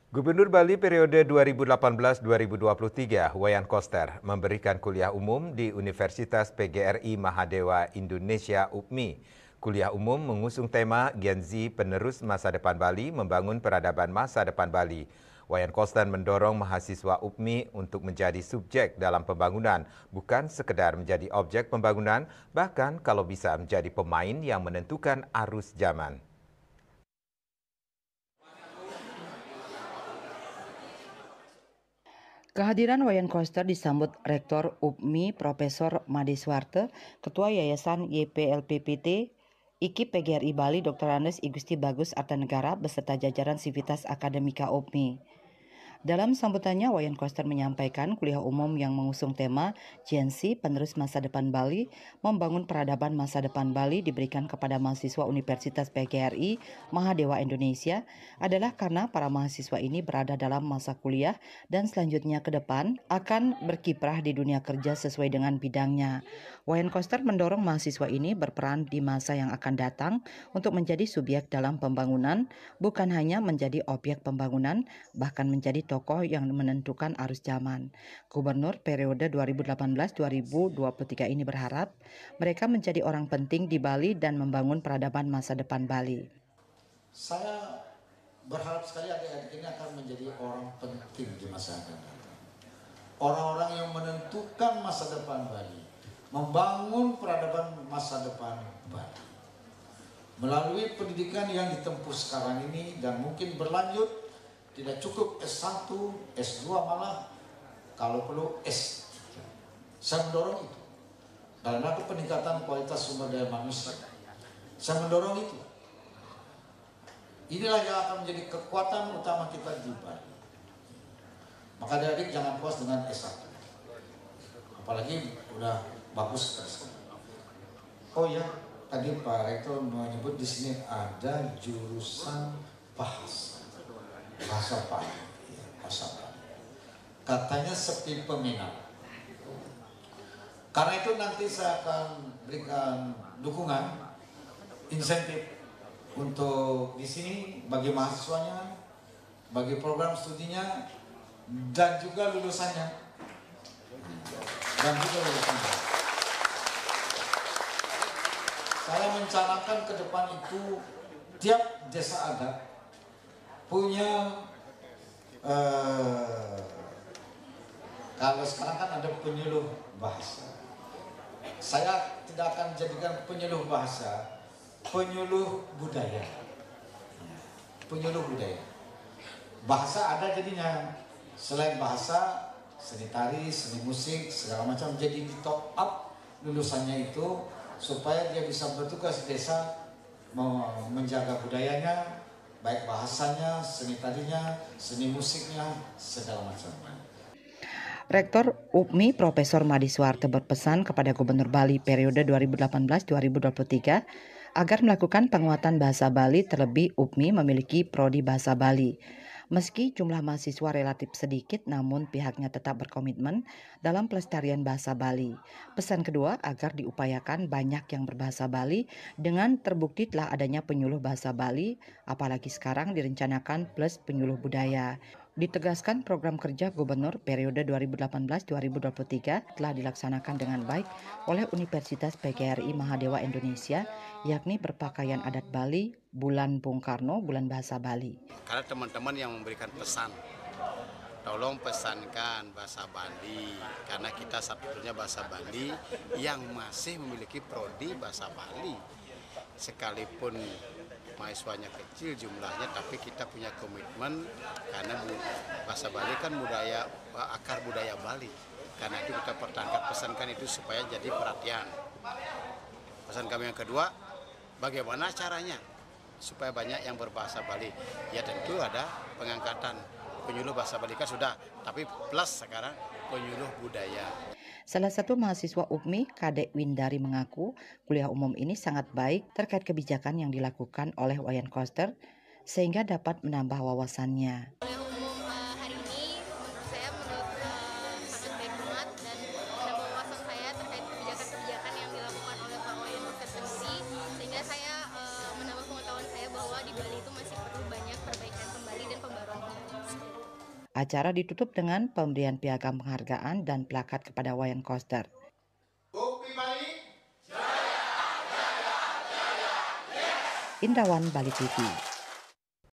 Gubernur Bali periode 2018-2023, Wayan Koster, memberikan kuliah umum di Universitas PGRI Mahadewa Indonesia UPMI. Kuliah umum mengusung tema Gen Z Penerus Masa Depan Bali Membangun Peradaban Masa Depan Bali. Wayan Koster mendorong mahasiswa UPMI untuk menjadi subjek dalam pembangunan, bukan sekedar menjadi objek pembangunan, bahkan kalau bisa menjadi pemain yang menentukan arus zaman. Kehadiran Wayan Koster disambut Rektor UPMI Profesor Made Suwarte, Ketua Yayasan YPLPPT, IKIP PGRI Bali Dr. Andes Igusti Bagus Artanegara beserta jajaran Sivitas Akademika UPMI. Dalam sambutannya, Wayan Koster menyampaikan kuliah umum yang mengusung tema Gen Z Penerus Masa Depan Bali Membangun Peradaban Masa Depan Bali diberikan kepada mahasiswa Universitas PGRI Mahadewa Indonesia adalah karena para mahasiswa ini berada dalam masa kuliah dan selanjutnya ke depan akan berkiprah di dunia kerja sesuai dengan bidangnya. Wayan Koster mendorong mahasiswa ini berperan di masa yang akan datang untuk menjadi subjek dalam pembangunan, bukan hanya menjadi objek pembangunan, bahkan menjadi tokoh yang menentukan arus zaman. Gubernur periode 2018-2023 ini berharap mereka menjadi orang penting di Bali dan membangun peradaban masa depan Bali. Saya berharap sekali adik-adik ini akan menjadi orang penting di masa yang akan datang. Orang-orang yang menentukan masa depan Bali, membangun peradaban masa depan Bali. Melalui pendidikan yang ditempuh sekarang ini dan mungkin berlanjut, tidak cukup S1, S2 malah kalau perlu S3. Saya mendorong itu. Dalam rangka peningkatan kualitas sumber daya manusia. Saya mendorong itu. Inilah yang akan menjadi kekuatan utama kita di Bali. Maka adik-adik jangan puas dengan S1. Apalagi udah bagus sekali. Oh ya, tadi Pak Rektor menyebut di sini ada jurusan bahasa Bali, bahasa Bali. Katanya sepi peminat. Karena itu nanti saya akan berikan dukungan, insentif untuk di sini bagi mahasiswanya, bagi program studinya, dan juga lulusannya. Saya mencanangkan ke depan itu tiap desa adat punya kalau sekarang kan ada penyuluh bahasa. Saya tidak akan jadikan penyuluh bahasa, penyuluh budaya. Penyuluh budaya. Bahasa ada jadinya. Selain bahasa, seni tari, seni musik, segala macam jadi di top up lulusannya itu supaya dia bisa bertugas di desa menjaga budayanya, baik bahasanya, seni tarinya, seni musiknya, segala macam. Rektor UPMI Profesor Made Suwarte berpesan kepada Gubernur Bali periode 2018-2023 agar melakukan penguatan bahasa Bali, terlebih UPMI memiliki prodi bahasa Bali. Meski jumlah mahasiswa relatif sedikit, namun pihaknya tetap berkomitmen dalam pelestarian bahasa Bali. Pesan kedua agar diupayakan banyak yang berbahasa Bali dengan terbukti telah adanya penyuluh bahasa Bali, apalagi sekarang direncanakan plus penyuluh budaya. Ditegaskan program kerja Gubernur periode 2018-2023 telah dilaksanakan dengan baik oleh Universitas PGRI Mahadewa Indonesia, yakni berpakaian adat Bali, bulan Bung Karno, bulan bahasa Bali. Karena teman-teman yang memberikan pesan, tolong pesankan bahasa Bali, karena kita satu-satunya bahasa Bali yang masih memiliki prodi bahasa Bali. Sekalipun mahasiswanya kecil jumlahnya, tapi kita punya komitmen karena bahasa Bali kan budaya, akar budaya Bali. Karena itu kita pertahankan, pesankan itu supaya jadi perhatian. Pesan kami yang kedua, bagaimana caranya supaya banyak yang berbahasa Bali? Ya tentu ada pengangkatan penyuluh bahasa Bali kan sudah, tapi plus sekarang penyuluh budaya. Salah satu mahasiswa UPMI, Kadek Windari, mengaku kuliah umum ini sangat baik terkait kebijakan yang dilakukan oleh Wayan Koster sehingga dapat menambah wawasannya. Kuliah umum hari ini menurut saya sangat baik banget dan menambah wawasan saya terkait kebijakan-kebijakan yang dilakukan oleh Pak Wayan Koster sendiri, sehingga saya menambah pengetahuan saya bahwa di Bali itu masih perlu banyak perbaikan kembali dan pembaruan kembali. Acara ditutup dengan pemberian piagam penghargaan dan plakat kepada Wayan Koster. Indrawan, Bali TV.